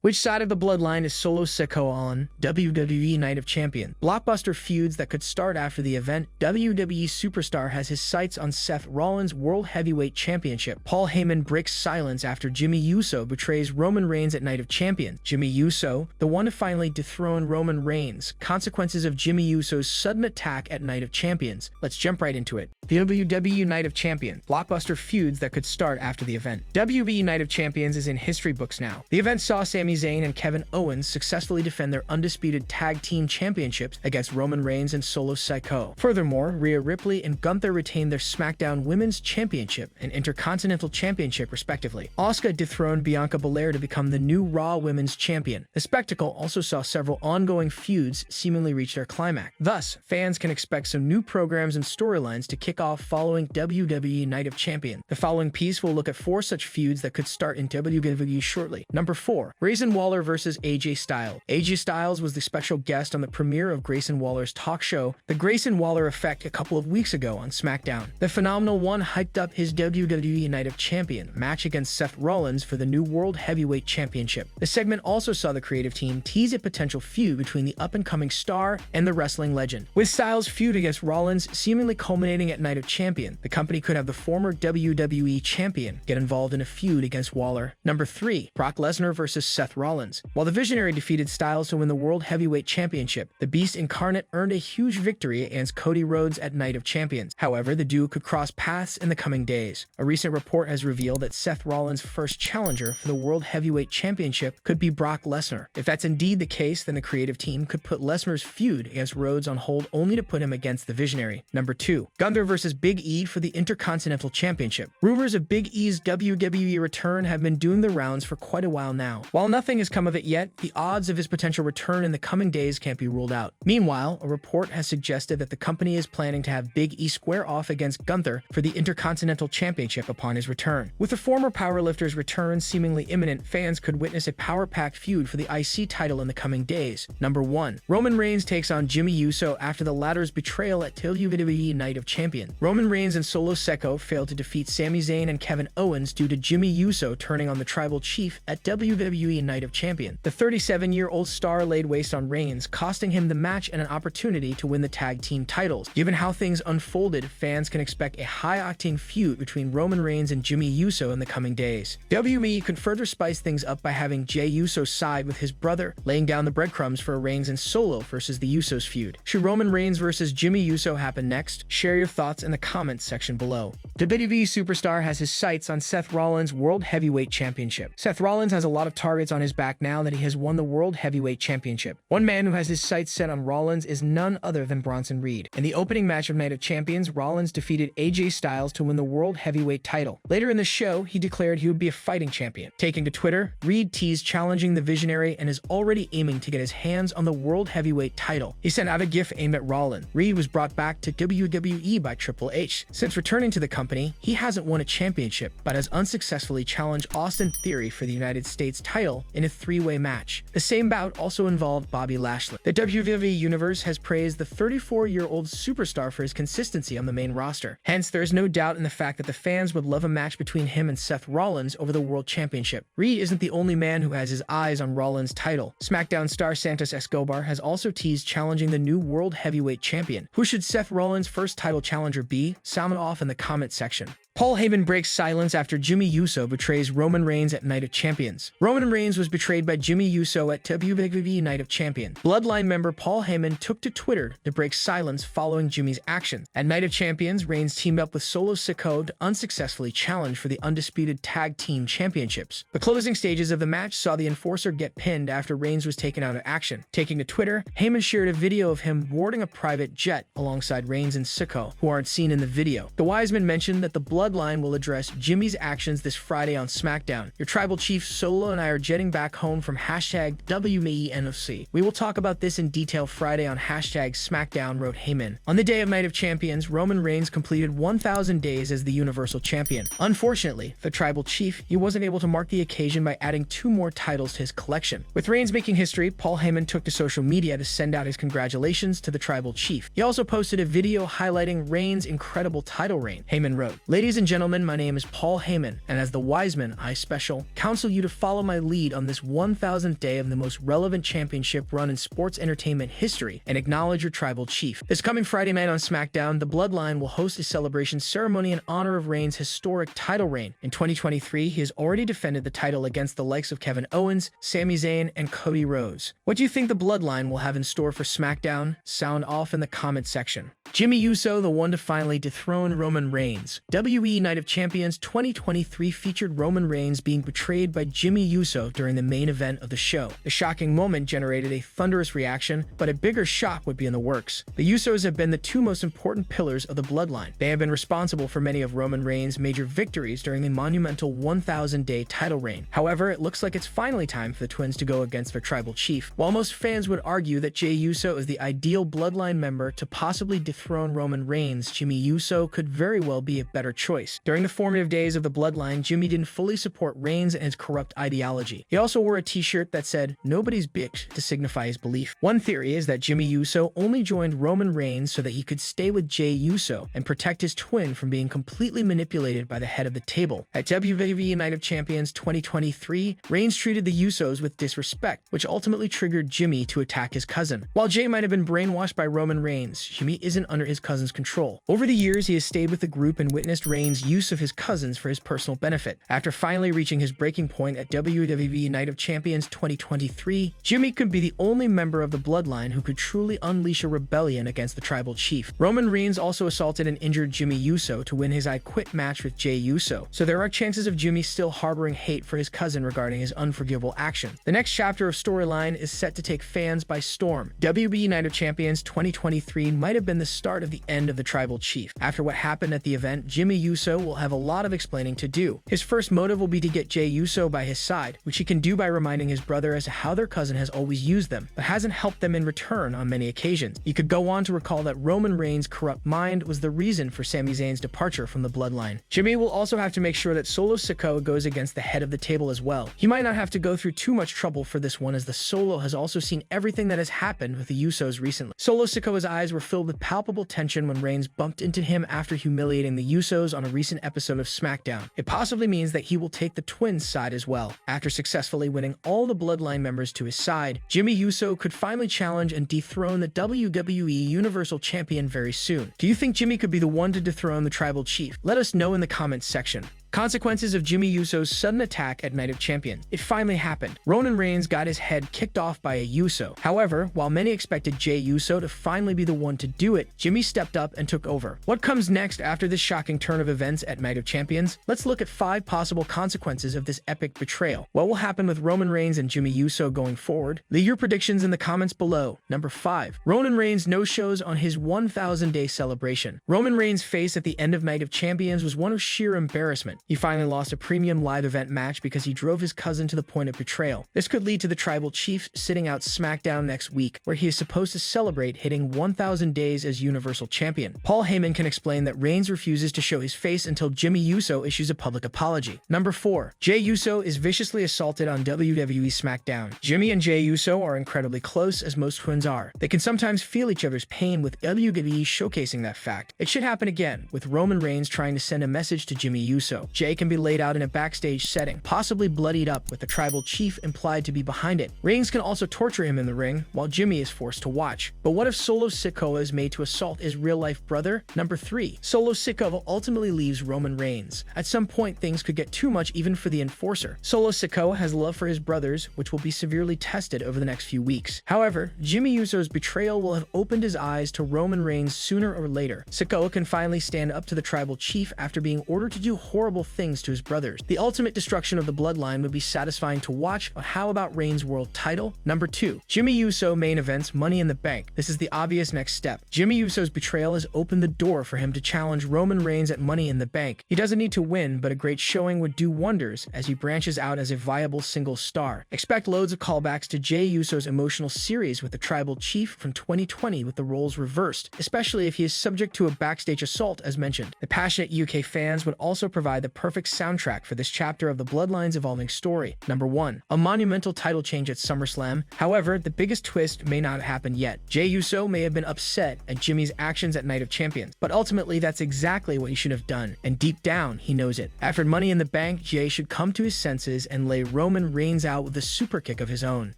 Which side of the bloodline is Solo Sikoa on? WWE Night of Champions. Blockbuster feuds that could start after the event. WWE superstar has his sights on Seth Rollins' World Heavyweight Championship. Paul Heyman breaks silence after Jimmy Uso betrays Roman Reigns at Night of Champions. Jimmy Uso, the one to finally dethrone Roman Reigns. Consequences of Jimmy Uso's sudden attack at Night of Champions. Let's jump right into it. The WWE Night of Champions. Blockbuster feuds that could start after the event. WWE Night of Champions is in history books now. The event saw Sami Zayn and Kevin Owens successfully defend their undisputed tag team championships against Roman Reigns and Solo Sikoa. Furthermore, Rhea Ripley and Gunther retained their SmackDown Women's Championship and Intercontinental Championship respectively. Asuka dethroned Bianca Belair to become the new Raw Women's Champion. The spectacle also saw several ongoing feuds seemingly reach their climax. Thus, fans can expect some new programs and storylines to kick off following WWE Night of Champions. The following piece will look at 4 such feuds that could start in WWE shortly. Number 4. Grayson Waller vs. AJ Styles. AJ Styles was the special guest on the premiere of Grayson Waller's talk show, The Grayson Waller Effect, a couple of weeks ago on SmackDown. The Phenomenal One hyped up his WWE Night of Champions match against Seth Rollins for the new World Heavyweight Championship. The segment also saw the creative team tease a potential feud between the up-and-coming star and the wrestling legend. With Styles' feud against Rollins seemingly culminating at Night of Champions, the company could have the former WWE champion get involved in a feud against Waller. Number 3. Brock Lesnar vs. Seth Rollins. While the Visionary defeated Styles to win the World Heavyweight Championship, the Beast Incarnate earned a huge victory against Cody Rhodes at Night of Champions. However, the duo could cross paths in the coming days. A recent report has revealed that Seth Rollins' first challenger for the World Heavyweight Championship could be Brock Lesnar. If that's indeed the case, then the creative team could put Lesnar's feud against Rhodes on hold only to put him against the Visionary. Number 2. Gunther vs. Big E for the Intercontinental Championship. Rumors of Big E's WWE return have been doing the rounds for quite a while now. While nothing has come of it yet, the odds of his potential return in the coming days can't be ruled out. Meanwhile, a report has suggested that the company is planning to have Big E square off against Gunther for the Intercontinental Championship upon his return. With the former powerlifter's return seemingly imminent, fans could witness a power-packed feud for the IC title in the coming days. Number 1. Roman Reigns takes on Jimmy Uso after the latter's betrayal at WWE Night of Champions. Roman Reigns and Solo Sikoa failed to defeat Sami Zayn and Kevin Owens due to Jimmy Uso turning on the Tribal Chief at WWE Night of Champions. The 37-year-old star laid waste on Reigns, costing him the match and an opportunity to win the tag team titles. Given how things unfolded, fans can expect a high-octane feud between Roman Reigns and Jimmy Uso in the coming days. WWE could further spice things up by having Jey Uso side with his brother, laying down the breadcrumbs for a Reigns and Solo versus the Usos feud. Should Roman Reigns versus Jimmy Uso happen next? Share your thoughts in the comments section below. WWE superstar has his sights on Seth Rollins' World Heavyweight Championship. Seth Rollins has a lot of targets on his back now that he has won the World Heavyweight Championship. One man who has his sights set on Rollins is none other than Bronson Reed. In the opening match of Night of Champions, Rollins defeated AJ Styles to win the World Heavyweight title. Later in the show, he declared he would be a fighting champion. Taking to Twitter, Reed teased challenging the Visionary and is already aiming to get his hands on the World Heavyweight title. He sent out a gif aimed at Rollins. Reed was brought back to WWE by Triple H. Since returning to the company, he hasn't won a championship, but has unsuccessfully challenged Austin Theory for the United States title in a 3-way match. The same bout also involved Bobby Lashley. The WWE Universe has praised the 34-year-old superstar for his consistency on the main roster. Hence, there is no doubt in the fact that the fans would love a match between him and Seth Rollins over the World Championship. Reed isn't the only man who has his eyes on Rollins' title. SmackDown star Santos Escobar has also teased challenging the new World Heavyweight Champion. Who should Seth Rollins' first title challenger be? Sound off in the comment section. Paul Heyman breaks silence after Jimmy Uso betrays Roman Reigns at Night of Champions. Roman Reigns was betrayed by Jimmy Uso at WWE Night of Champions. Bloodline member Paul Heyman took to Twitter to break silence following Jimmy's actions. At Night of Champions, Reigns teamed up with Solo Sikoa to unsuccessfully challenge for the undisputed tag team championships. The closing stages of the match saw the enforcer get pinned after Reigns was taken out of action. Taking to Twitter, Heyman shared a video of him boarding a private jet alongside Reigns and Sikoa, who aren't seen in the video. The Wiseman mentioned that the Bloodline will address Jimmy's actions this Friday on SmackDown. Your Tribal Chief Solo and I are jetting back home from #WMENFC. We will talk about this in detail Friday on #SmackDown, wrote Heyman. On the day of Night of Champions, Roman Reigns completed 1,000 days as the Universal Champion. Unfortunately, the Tribal Chief, he wasn't able to mark the occasion by adding 2 more titles to his collection. With Reigns making history, Paul Heyman took to social media to send out his congratulations to the Tribal Chief. He also posted a video highlighting Reigns' incredible title reign. Heyman wrote, "Ladies Ladies and gentlemen, my name is Paul Heyman, and as the Wiseman, I special counsel you to follow my lead on this 1000th day of the most relevant championship run in sports entertainment history and acknowledge your tribal chief. This coming Friday night on SmackDown, the Bloodline will host a celebration ceremony in honor of Reigns' historic title reign. In 2023, he has already defended the title against the likes of Kevin Owens, Sami Zayn, and Cody Rhodes. What do you think the Bloodline will have in store for SmackDown? Sound off in the comment section. Jimmy Uso, the one to finally dethrone Roman Reigns. WWE Night of Champions 2023 featured Roman Reigns being betrayed by Jimmy Uso during the main event of the show. The shocking moment generated a thunderous reaction, but a bigger shock would be in the works. The Usos have been the two most important pillars of the Bloodline. They have been responsible for many of Roman Reigns' major victories during the monumental 1000-day title reign. However, it looks like it's finally time for the twins to go against their tribal chief. While most fans would argue that Jey Uso is the ideal Bloodline member to possibly dethrone Roman Reigns, Jimmy Uso could very well be a better choice. During the formative days of the Bloodline, Jimmy didn't fully support Reigns and his corrupt ideology. He also wore a t-shirt that said, "Nobody's bitch," to signify his belief. One theory is that Jimmy Uso only joined Roman Reigns so that he could stay with Jey Uso and protect his twin from being completely manipulated by the head of the table. At WWE Night of Champions 2023, Reigns treated the Usos with disrespect, which ultimately triggered Jimmy to attack his cousin. While Jey might have been brainwashed by Roman Reigns, Jimmy isn't under his cousin's control. Over the years, he has stayed with the group and witnessed Reigns' use of his cousins for his personal benefit. After finally reaching his breaking point at WWE Night of Champions 2023, Jimmy could be the only member of the Bloodline who could truly unleash a rebellion against the tribal chief. Roman Reigns also assaulted and injured Jimmy Uso to win his I Quit match with Jey Uso, so there are chances of Jimmy still harboring hate for his cousin regarding his unforgivable action. The next chapter of storyline is set to take fans by storm. WWE Night of Champions 2023 might have been the start of the end of the tribal chief. After what happened at the event, Jimmy Uso will have a lot of explaining to do. His first motive will be to get Jey Uso by his side, which he can do by reminding his brother as to how their cousin has always used them, but hasn't helped them in return on many occasions. He could go on to recall that Roman Reigns' corrupt mind was the reason for Sami Zayn's departure from the Bloodline. Jimmy will also have to make sure that Solo Sikoa goes against the head of the table as well. He might not have to go through too much trouble for this one, as the Solo has also seen everything that has happened with the Usos recently. Solo Sikoa's eyes were filled with palpable tension when Reigns bumped into him after humiliating the Usos on a recent episode of SmackDown. It possibly means that he will take the twins' side as well. After successfully winning all the Bloodline members to his side, Jimmy Uso could finally challenge and dethrone the WWE Universal Champion very soon. Do you think Jimmy could be the one to dethrone the tribal chief? Let us know in the comments section. Consequences of Jimmy Uso's sudden attack at Night of Champions. It finally happened. Roman Reigns got his head kicked off by a Uso. However, while many expected Jey Uso to finally be the one to do it, Jimmy stepped up and took over. What comes next after this shocking turn of events at Night of Champions? Let's look at 5 possible consequences of this epic betrayal. What will happen with Roman Reigns and Jimmy Uso going forward? Leave your predictions in the comments below. Number 5. Roman Reigns no-shows on his 1000-day celebration. Roman Reigns' face at the end of Night of Champions was one of sheer embarrassment. He finally lost a premium live event match because he drove his cousin to the point of betrayal. This could lead to the tribal chief sitting out SmackDown next week, where he is supposed to celebrate hitting 1000 days as Universal Champion. Paul Heyman can explain that Reigns refuses to show his face until Jimmy Uso issues a public apology. Number 4. Jey Uso is viciously assaulted on WWE SmackDown. Jimmy and Jey Uso are incredibly close, as most twins are. They can sometimes feel each other's pain, with WWE showcasing that fact. It should happen again, with Roman Reigns trying to send a message to Jimmy Uso. Jey can be laid out in a backstage setting, possibly bloodied up, with the tribal chief implied to be behind it. Reigns can also torture him in the ring, while Jimmy is forced to watch. But what if Solo Sikoa is made to assault his real-life brother? Number 3. Solo Sikoa ultimately leaves Roman Reigns. At some point, things could get too much even for the enforcer. Solo Sikoa has love for his brothers, which will be severely tested over the next few weeks. However, Jimmy Uso's betrayal will have opened his eyes to Roman Reigns sooner or later. Sikoa can finally stand up to the tribal chief after being ordered to do horrible things to his brothers. The ultimate destruction of the Bloodline would be satisfying to watch, but how about Reigns' world title? Number 2. Jimmy Uso main events Money in the Bank. This is the obvious next step. Jimmy Uso's betrayal has opened the door for him to challenge Roman Reigns at Money in the Bank. He doesn't need to win, but a great showing would do wonders as he branches out as a viable single star. Expect loads of callbacks to Jey Uso's emotional series with the tribal chief from 2020 with the roles reversed, especially if he is subject to a backstage assault as mentioned. The passionate UK fans would also provide the the perfect soundtrack for this chapter of the Bloodline's evolving story. Number 1. A monumental title change at SummerSlam. However, the biggest twist may not have happened yet. Jey Uso may have been upset at Jimmy's actions at Night of Champions, but ultimately that's exactly what he should have done, and deep down, he knows it. After Money in the Bank, Jey should come to his senses and lay Roman Reigns out with a super kick of his own.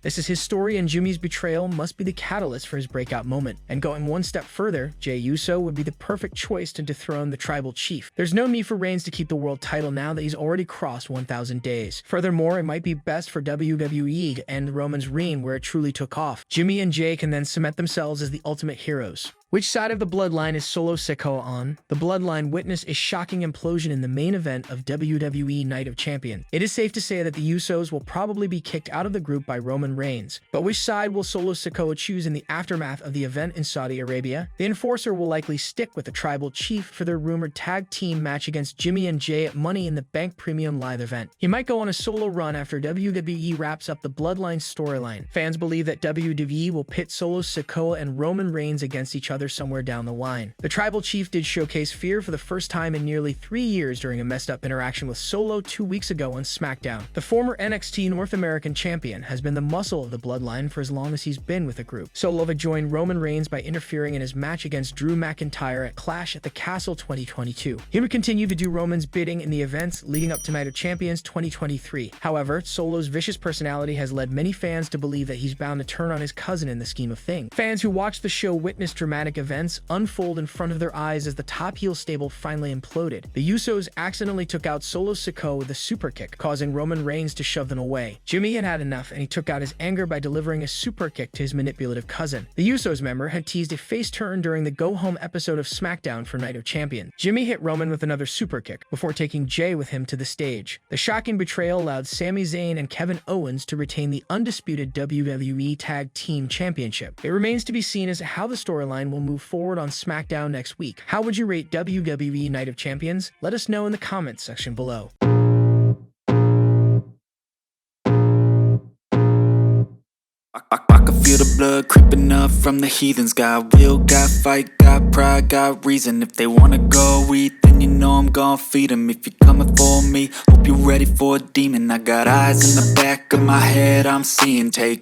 This is his story, and Jimmy's betrayal must be the catalyst for his breakout moment. And going one step further, Jey Uso would be the perfect choice to dethrone the tribal chief. There's no need for Reigns to keep the world title now that he's already crossed 1,000 days. Furthermore, it might be best for WWE to end Roman's reign where it truly took off. Jimmy and Jey can then cement themselves as the ultimate heroes. Which side of the Bloodline is Solo Sikoa on? The Bloodline witnessed a shocking implosion in the main event of WWE Night of Champions. It is safe to say that the Usos will probably be kicked out of the group by Roman Reigns. But which side will Solo Sikoa choose in the aftermath of the event in Saudi Arabia? The Enforcer will likely stick with the Tribal Chief for their rumored tag team match against Jimmy and Jey at Money in the Bank Premium Live event. He might go on a solo run after WWE wraps up the Bloodline storyline. Fans believe that WWE will pit Solo Sikoa and Roman Reigns against each other somewhere down the line. The Tribal Chief did showcase fear for the first time in nearly 3 years during a messed up interaction with Solo 2 weeks ago on SmackDown. The former NXT North American champion has been the muscle of the Bloodline for as long as he's been with the group. Solo would join Roman Reigns by interfering in his match against Drew McIntyre at Clash at the Castle 2022. He would continue to do Roman's bidding in the events leading up to Night of Champions 2023. However, Solo's vicious personality has led many fans to believe that he's bound to turn on his cousin in the scheme of things. Fans who watched the show witnessed dramatic events unfold in front of their eyes as the top heel stable finally imploded. The Usos accidentally took out Solo Sikoa with a super kick, causing Roman Reigns to shove them away. Jimmy had had enough, and he took out his anger by delivering a super kick to his manipulative cousin. The Usos member had teased a face turn during the go-home episode of SmackDown for Night of Champions. Jimmy hit Roman with another super kick, before taking Jey with him to the stage. The shocking betrayal allowed Sami Zayn and Kevin Owens to retain the undisputed WWE Tag Team Championship. It remains to be seen as to how the storyline will move forward on SmackDown next week. How would you rate WWE Night of Champions? Let us know in the comments section below. I can feel the blood creeping up from the heathens. Got will, got fight, got pride, got reason. If they wanna go eat, then you know I'm gon' feed them. If you're coming for me, hope you're ready for a demon. I got eyes in the back of my head, I'm seeing. Take